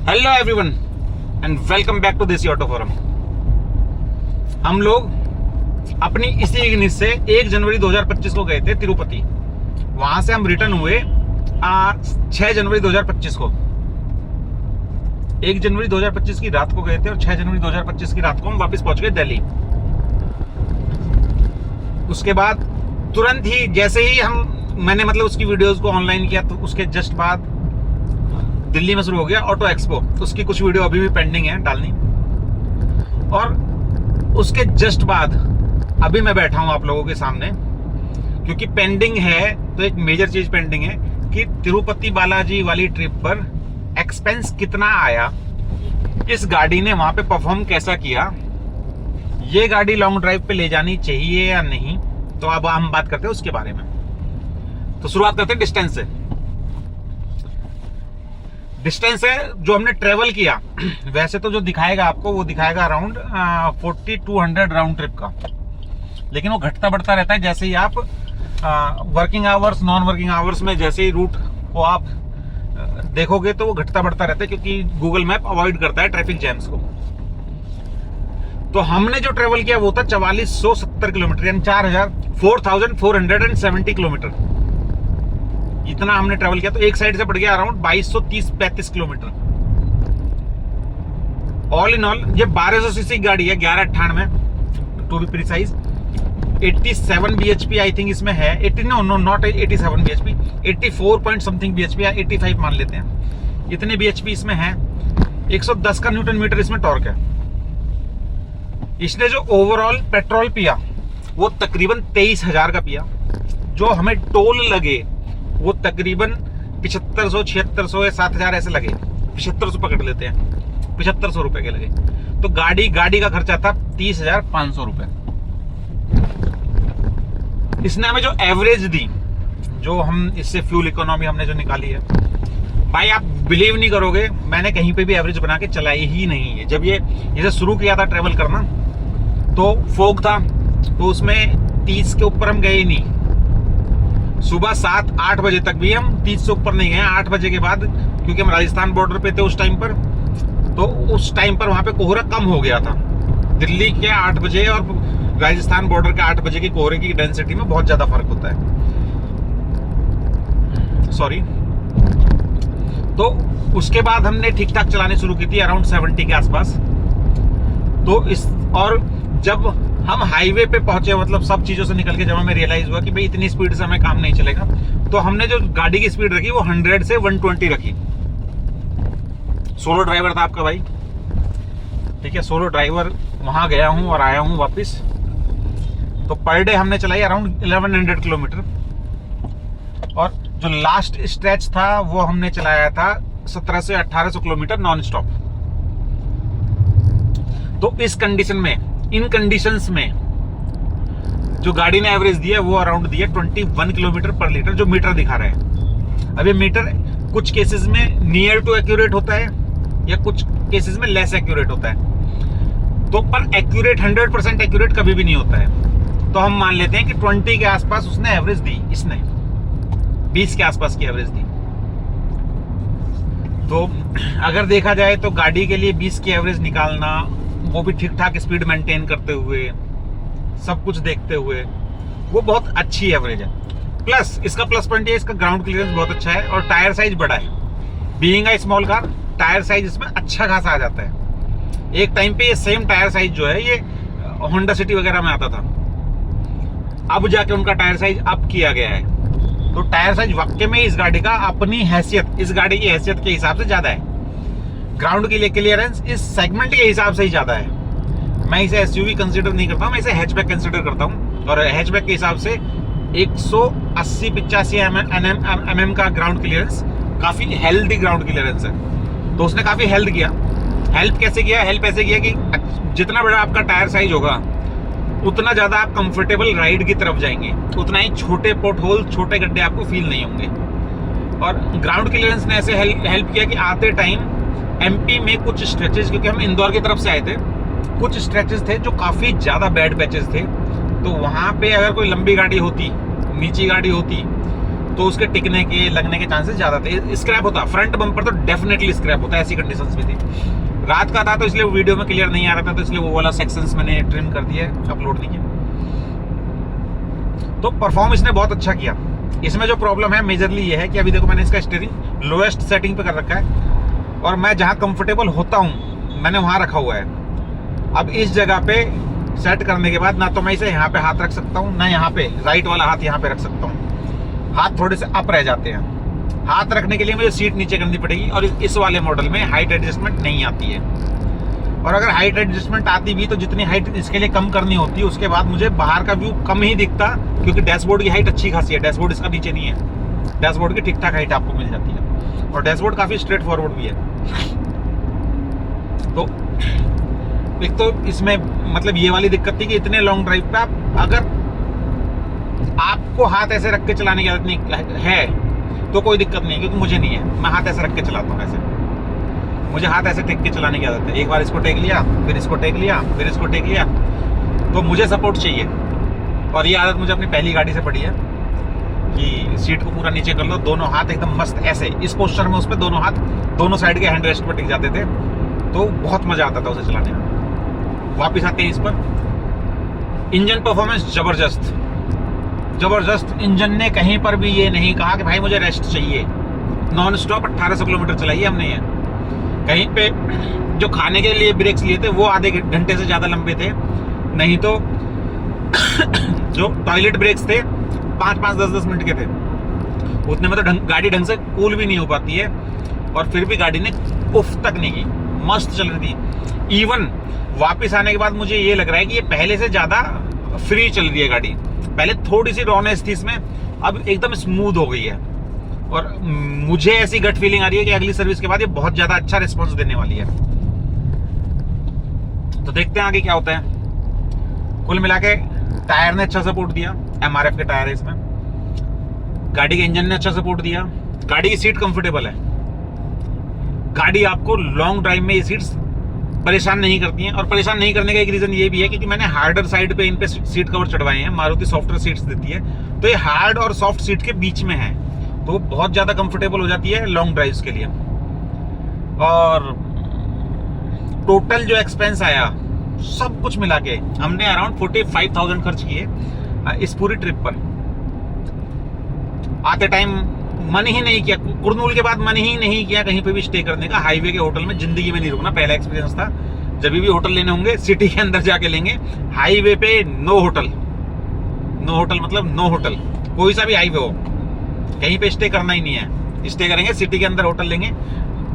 Hello everyone and welcome back to Desi Auto Forum. हम लोग अपनी इसी इग्निस से 1 जनवरी 2025 को गए थे तिरुपति। वहां से हम रिटर्न हुए 6 जनवरी 2025 को। 1 जनवरी 2025 की रात को गए थे और 6 जनवरी 2025 की रात को हम वापस पहुंच गए दिल्ली। उसके बाद तुरंत ही जैसे ही मैंने उसकी वीडियोस को ऑनलाइन किया तो उसके जस्ट बाद दिल्ली में शुरू हो गया ऑटो एक्सपो। उसकी कुछ वीडियो अभी भी पेंडिंग है डालनी। और उसके जस्ट बाद अभी मैं बैठा हूं आप लोगों के सामने, क्योंकि पेंडिंग है तो एक मेजर चीज पेंडिंग है कि तिरुपति बालाजी वाली ट्रिप पर एक्सपेंस कितना आया, इस गाड़ी ने वहां पे परफॉर्म कैसा किया, ये गाड़ी लॉन्ग ड्राइव पे ले जानी चाहिए या नहीं। तो अब हम बात करते हैं उसके बारे में। तो शुरुआत करते हैं डिस्टेंस से। डिस्टेंस है जो हमने ट्रेवल किया, वैसे तो जो दिखाएगा आपको वो दिखाएगा अराउंड 4200 राउंड ट्रिप का, लेकिन वो घटता बढ़ता रहता है जैसे ही आप working hours non working hours में जैसे ही रूट को आप देखोगे तो वो घटता बढ़ता रहता है, क्योंकि गूगल मैप अवॉइड करता है ट्रैफिक जैम्स को। तो हमने जो ट्रेवल किया वो था 4470 किलोमीटर, यानी 4470 किलोमीटर। इतना हमने ट्रेवल किया। तो एक साइड से पड़ गया around 2230-35 kilometre. All in all ये 1200 सीसी गाड़ी है, 1198 to be precise. 87 bhp I think इसमें है। 80 no not 87 bhp, 84 point something bhp या 85 मान लेते हैं। इतने bhp इसमें है। 110 का न्यूटन मीटर इसमें टॉर्क है। इसने जो ओवरऑल पेट्रोल पिया वो तकरीबन 23,000 का पिया। जो हमें टोल लगे वो तकरीबन 7500, 7600 या 7000 ऐसे लगे। 7500 पकड़ लेते हैं, 7500 रुपए के लगे। तो गाड़ी का खर्चा था 30,500 रुपए। इसने हमें जो एवरेज दी, जो हम इससे फ्यूल इकोनॉमी हमने जो निकाली है, भाई आप बिलीव नहीं करोगे, मैंने कहीं पे भी एवरेज बना के चलाई ही नहीं है। जब ये शुरू किया था ट्रेवल करना तो फोग था, तो उसमें 30 के ऊपर हम गए ही नहीं। सुबह 7-8 बजे तक भी हम 30 से ऊपर नहीं गए। 8 बजे के बाद, क्योंकि हम राजस्थान बॉर्डर पे थे उस टाइम पर, तो उस टाइम पर वहां पे कोहरा कम हो गया था। दिल्ली के 8 बजे और राजस्थान बॉर्डर के 8 बजे की कोहरे की डेंसिटी में बहुत ज्यादा फर्क होता है। सॉरी। तो उसके बाद हमने ठीक ठाक चलाने शुरू की थी अराउंड 70 के आसपास। तो और जब हम हाईवे पे पहुंचे, सब चीजों से निकल के जब हमें रियलाइज हुआ कि भाई इतनी स्पीड से हमें काम नहीं चलेगा, तो हमने जो गाड़ी की स्पीड रखी वो 100 से 120 रखी। सोलो ड्राइवर था आपका भाई, ठीक है, सोलो ड्राइवर। वहां गया हूं और आया हूं वापस। तो पर डे हमने चलाई अराउंड 1100 किलोमीटर। और जो लास्ट स्ट्रेच था वो हमने चलाया था 1700 से 1800 किलोमीटर नॉन स्टॉप। तो इन कंडीशंस में जो गाड़ी ने एवरेज दिया वो अराउंड दिया 21 किलोमीटर पर लीटर, जो मीटर दिखा रहा है। अब ये मीटर कुछ केसेस में नियर टू एक्यूरेट होता है या कुछ केसेस में लेस एक्यूरेट होता है। तो पर एक्यूरेट 100% एक्यूरेट कभी भी नहीं होता है। तो हम मान लेते हैं कि 20 के आसपास उसने एवरेज दी, इसने 20 के आसपास की एवरेज दी। तो अगर देखा जाए तो गाड़ी के लिए 20 की एवरेज निकालना, वो भी ठीक ठाक स्पीड मेंटेन करते हुए, सब कुछ देखते हुए, वो बहुत अच्छी एवरेज है। प्लस इसका प्लस पॉइंट ये, इसका ग्राउंड क्लियरेंस बहुत अच्छा है और टायर साइज बड़ा है। Being a small car, tyre size इसमें अच्छा खासा आ जाता है। एक टाइम पे ये सेम टायर साइज जो है ये होंडा सिटी वगैरह में आता था, अब जाके उनका टायर साइज अप किया गया है। तो टायर साइज वाकई में इस गाड़ी का अपनी हैसियत, इस गाड़ी की हैसियत के हिसाब से ज्यादा है। ग्राउंड के लिए क्लियरेंस इस सेगमेंट के हिसाब से ही ज्यादा है। मैं इसे एसयूवी कंसीडर नहीं करता हूं, मैं इसे हैचबैक कंसीडर करता हूं। और हैचबैक के हिसाब से 180-85 mm का ग्राउंड क्लियरेंस काफी हेल्दी ग्राउंड क्लियरेंस है। तो उसने काफी हेल्प किया। हेल्प कैसे किया? हेल्प ऐसे किया कि जितना बड़ा आपका टायर साइज होगा उतना ज्यादा आप कंफर्टेबल राइड की तरफ जाएंगे, उतना ही छोटे पोर्ट होल, छोटे गड्ढे आपको फील नहीं होंगे। और ग्राउंड क्लियरेंस ने ऐसे हेल्प किया कि आते टाइम एमपी में कुछ स्ट्रेचेस, क्योंकि हम इंदौर की तरफ से आए थे, कुछ स्ट्रेचेस थे जो काफी ज्यादा बैड पैचेस थे। तो वहां पे अगर कोई लंबी गाड़ी होती, नीची गाड़ी होती, तो उसके टिकने के लगने के चांसेस ज़्यादा थे। स्क्रैप होता, फ्रंट बम्पर तो डेफिनेटली स्क्रैप होता है, ऐसी कंडीशंस में थी। रात का था तो इसलिए वीडियो में क्लियर नहीं आ रहा था, तो इसलिए वो वाला सेक्शंस मैंने ट्रिम कर दिया, अपलोड नहीं किया। तो परफॉर्म इसने बहुत अच्छा किया। इसमें जो प्रॉब्लम है मेजरली ये है कि अभी देखो मैंने इसका स्टीयरिंग लोएस्ट सेटिंग पे कर रखा है और मैं जहाँ कंफर्टेबल होता हूँ मैंने वहाँ रखा हुआ है। अब इस जगह पे सेट करने के बाद ना तो मैं इसे यहाँ पे हाथ रख सकता हूँ, ना यहाँ पे राइट वाला हाथ यहाँ पे रख सकता हूँ। हाथ थोड़े से अप रह जाते हैं। हाथ रखने के लिए मुझे सीट नीचे करनी पड़ेगी और इस वाले मॉडल में हाइट एडजस्टमेंट नहीं आती है। और अगर हाइट एडजस्टमेंट आती भी तो जितनी हाइट इसके लिए कम करनी होती है, उसके बाद मुझे बाहर का व्यू कम ही दिखता, क्योंकि डैशबोर्ड की हाइट अच्छी खासी है। डैशबोर्ड इसका नीचे नहीं है, डैशबोर्ड की ठीक ठाक हाइट आपको मिल जाती है और डैशबोर्ड काफ़ी स्ट्रेट फॉरवर्ड भी है। तो एक तो इसमें मतलब ये वाली दिक्कत थी कि इतने लॉन्ग ड्राइव पे आप अगर आपको हाथ ऐसे रख के चलाने की आदत नहीं है तो कोई दिक्कत नहीं है, क्योंकि मुझे नहीं है। मैं हाथ ऐसे रख के चलाता हूँ, ऐसे मुझे हाथ ऐसे टेक के चलाने की आदत है। एक बार इसको टेक लिया, फिर इसको टेक लिया, फिर इसको टेक लिया, तो मुझे सपोर्ट चाहिए। और ये आदत मुझे अपनी पहली गाड़ी से पड़ी है कि सीट को पूरा नीचे कर लो, दोनों हाथ एकदम मस्त ऐसे इस पोस्चर में, उस पर दोनों हाथ दोनों साइड के हैंड रेस्ट पर टिक जाते थे, तो बहुत मजा आता था उसे चलाने में। वापिस आते हैं इस पर। इंजन परफॉर्मेंस जबरदस्त। इंजन ने कहीं पर भी ये नहीं कहा कि भाई मुझे रेस्ट चाहिए। नॉन स्टॉप 1800 किलोमीटर चलाई हमने ये। कहीं पे जो खाने के लिए ब्रेक्स लिए थे वो आधे घंटे से ज़्यादा लंबे थे, नहीं तो जो टॉयलेट ब्रेक्स थे 5-5, 10-10 मिनट के थे। उतने में तो गाड़ी ढंग से कूल भी नहीं हो पाती है, और फिर भी गाड़ी ने उफ तक नहीं की, मस्त चल रही थी। इवन वापस आने के बाद मुझे ये लग रहा है कि ये पहले से ज़्यादा फ्री चल रही है गाड़ी। पहले थोड़ी सी रॉनेस थी इसमें, अब एकदम स्मूथ हो गई है। और मुझे ऐसी गट फीलिंग आ रही है कि अगली सर्विस के बाद ये बहुत ज़्यादा अच्छा रिस्पॉन्स देने वाली है। तो देखते हैं आगे क्या होता है। कुल मिला के टायर ने अच्छा सपोर्ट दिया, MRF के टायर है इसमें। गाड़ी के इंजन ने अच्छा सपोर्ट दिया। गाड़ी की सीट कंफर्टेबल है। गाड़ी आपको लॉन्ग ड्राइव में ये सीट्स परेशान नहीं करती हैं। और परेशान नहीं करने का एक रीज़न ये भी है क्योंकि मैंने हार्डर साइड पे इन पे सीट कवर चढ़वाए हैं। मारुति सॉफ्टवेयर सीट्स देती है, तो ये हार्ड और सॉफ्ट सीट के बीच में है, तो बहुत ज़्यादा कंफर्टेबल हो जाती है लॉन्ग ड्राइव्स के लिए। और टोटल जो एक्सपेंस आया सब कुछ मिला के हमने अराउंड 45,000 खर्च किए इस पूरी ट्रिप पर। आते टाइम मन ही नहीं किया, कुरनूल के बाद मन ही नहीं किया कहीं पे भी स्टे करने का। हाईवे के होटल में जिंदगी में नहीं रुकना, पहला एक्सपीरियंस था। जब भी होटल लेने होंगे सिटी के अंदर जाके लेंगे। हाईवे पे नो होटल मतलब नो होटल, कोई सा भी हाईवे हो, कहीं पे स्टे करना ही नहीं है। स्टे करेंगे सिटी के अंदर, होटल लेंगे,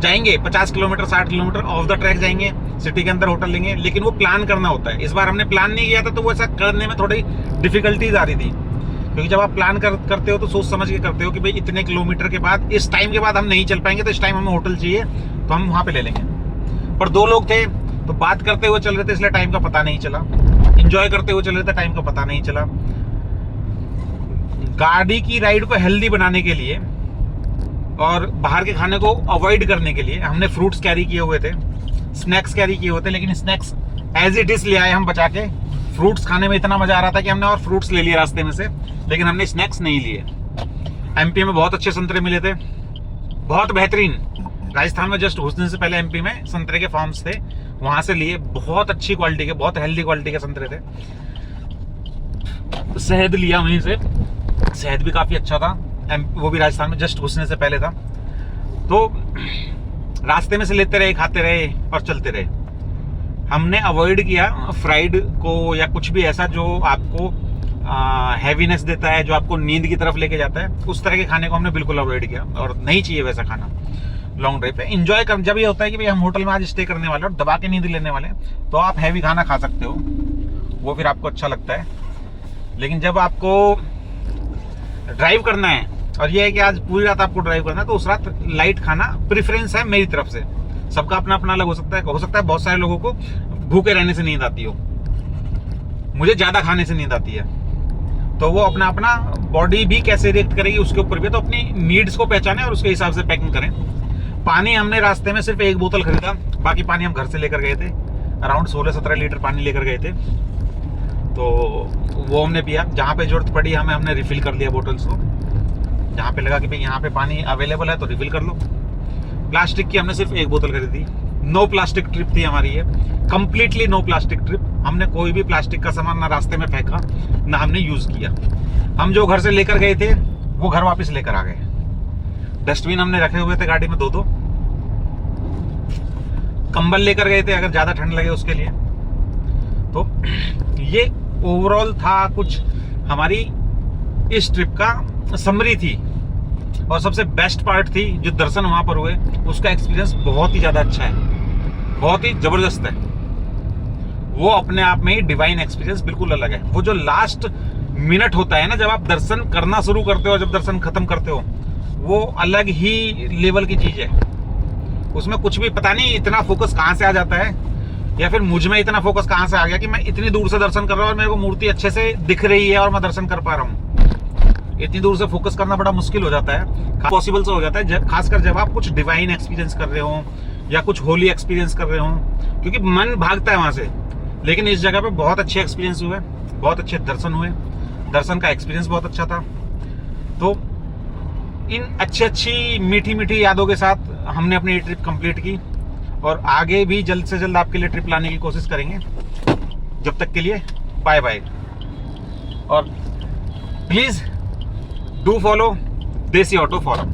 जाएंगे 50 kilometre 60 kilometre of the track जाएंगे, सिटी के अंदर होटल लेंगे। लेकिन वो प्लान करना होता है। इस बार हमने प्लान नहीं किया था, तो वो ऐसा करने में थोड़ी डिफिकल्टीज आ रही थी, क्योंकि जब आप प्लान करते हो तो सोच समझ के करते हो कि भाई इतने किलोमीटर के बाद, इस टाइम के बाद हम नहीं चल पाएंगे, तो इस टाइम हमें होटल चाहिए, तो हम वहाँ पे ले लेंगे। पर 2 लोग थे तो बात करते हुए चल रहे थे, इसलिए टाइम का पता नहीं चला। इंजॉय करते हुए चल रहे थे, टाइम का पता नहीं चला। गाड़ी की राइड को हेल्दी बनाने के लिए और बाहर के खाने को अवॉइड करने के लिए हमने फ्रूट्स कैरी किए हुए थे, स्नैक्स कैरी किए हुए थे, लेकिन स्नैक्स एज इट इज ले आए हम बचा के। फ्रूट्स खाने में इतना मजा आ रहा था कि हमने और फ्रूट्स ले लिए रास्ते में से, लेकिन हमने स्नैक्स नहीं लिए। एमपी में बहुत अच्छे संतरे मिले थे, बहुत बेहतरीन। राजस्थान में जस्ट घुसने से पहले एमपी में संतरे के फार्म्स थे, वहां से लिए। बहुत अच्छी क्वालिटी के, बहुत हेल्दी क्वालिटी के संतरे थे। शहद लिया वहीं से, शहद भी काफी अच्छा था, वो भी राजस्थान में जस्ट घुसने से पहले था। तो रास्ते में से लेते रहे, खाते रहे और चलते रहे। हमने अवॉइड किया फ्राइड को या कुछ भी ऐसा जो आपको हैवीनेस देता है, जो आपको नींद की तरफ लेके जाता है। उस तरह के खाने को हमने बिल्कुल अवॉइड किया, और नहीं चाहिए वैसा खाना लॉन्ग ड्राइव पे। एंजॉय कर, जब ये होता है कि भाई हम होटल में आज स्टे करने वाले और दबा के नींद लेने वाले, तो आप हैवी खाना खा सकते हो, वो फिर आपको अच्छा लगता है। लेकिन जब आपको ड्राइव करना है और ये है कि आज पूरी रात आपको ड्राइव करना है, तो उस रात लाइट खाना प्रेफरेंस है मेरी तरफ से। सबका अपना अपना अलग हो सकता है बहुत सारे लोगों को भूखे रहने से नींद आती हो, मुझे ज्यादा खाने से नींद आती है। तो वो अपना अपना बॉडी भी कैसे रिएक्ट करेगी उसके ऊपर भी, तो अपनी नीड्स को पहचाने और उसके हिसाब से पैकिंग करें। पानी हमने रास्ते में सिर्फ 1 बोतल खरीदा, बाकी पानी हम घर से लेकर गए थे। अराउंड 16-17 लीटर पानी लेकर गए थे, तो वो हमने पिया। जहाँ पे जरूरत पड़ी हमने रिफिल कर लिया बोटल्स को। जहाँ पे लगा कि भाई यहाँ पे पानी अवेलेबल है तो रिफिल कर लो। प्लास्टिक की हमने सिर्फ एक बोतल खरीदी। नो प्लास्टिक ट्रिप थी हमारी ये, कंप्लीटली नो प्लास्टिक ट्रिप। हमने कोई भी प्लास्टिक का सामान ना रास्ते में फेंका, ना हमने यूज किया। हम जो घर से लेकर गए थे वो घर वापस लेकर आ गए। डस्टबिन हमने रखे हुए थे गाड़ी में 2-2। कंबल लेकर गए थे अगर ज्यादा ठंड लगे उसके लिए। तो ये ओवरऑल था कुछ हमारी इस ट्रिप का समरी थी। और सबसे बेस्ट पार्ट थी जो दर्शन वहां पर हुए, उसका एक्सपीरियंस बहुत ही ज्यादा अच्छा है, बहुत ही जबरदस्त है। वो अपने आप में ही डिवाइन एक्सपीरियंस बिल्कुल अलग है। वो जो लास्ट मिनट होता है ना, जब आप दर्शन करना शुरू करते हो, जब दर्शन खत्म करते हो, वो अलग ही लेवल की चीज है। उसमें कुछ भी पता नहीं इतना फोकस कहां से आ जाता है, या फिर मुझ में इतना फोकस कहां से आ गया कि मैं इतनी दूर से दर्शन कर रहा हूं और मेरे को मूर्ति अच्छे से दिख रही है और मैं दर्शन कर पा रहा हूं। इतनी दूर से फोकस करना बड़ा मुश्किल हो जाता है, पॉसिबल से हो जाता है, खासकर जब आप कुछ डिवाइन एक्सपीरियंस कर रहे हो या कुछ होली एक्सपीरियंस कर रहे हो, क्योंकि मन भागता है वहां से। लेकिन इस जगह पे बहुत अच्छे एक्सपीरियंस हुए, बहुत अच्छे दर्शन हुए, दर्शन का एक्सपीरियंस बहुत अच्छा था। तो इन अच्छी मीठी मीठी यादों के साथ हमने अपनी ट्रिप कंप्लीट की, और आगे भी जल्द से जल्द आपके लिए ट्रिप लाने की कोशिश करेंगे। जब तक के लिए बाय बाय, और प्लीज डू फॉलो देसी ऑटो फोरम।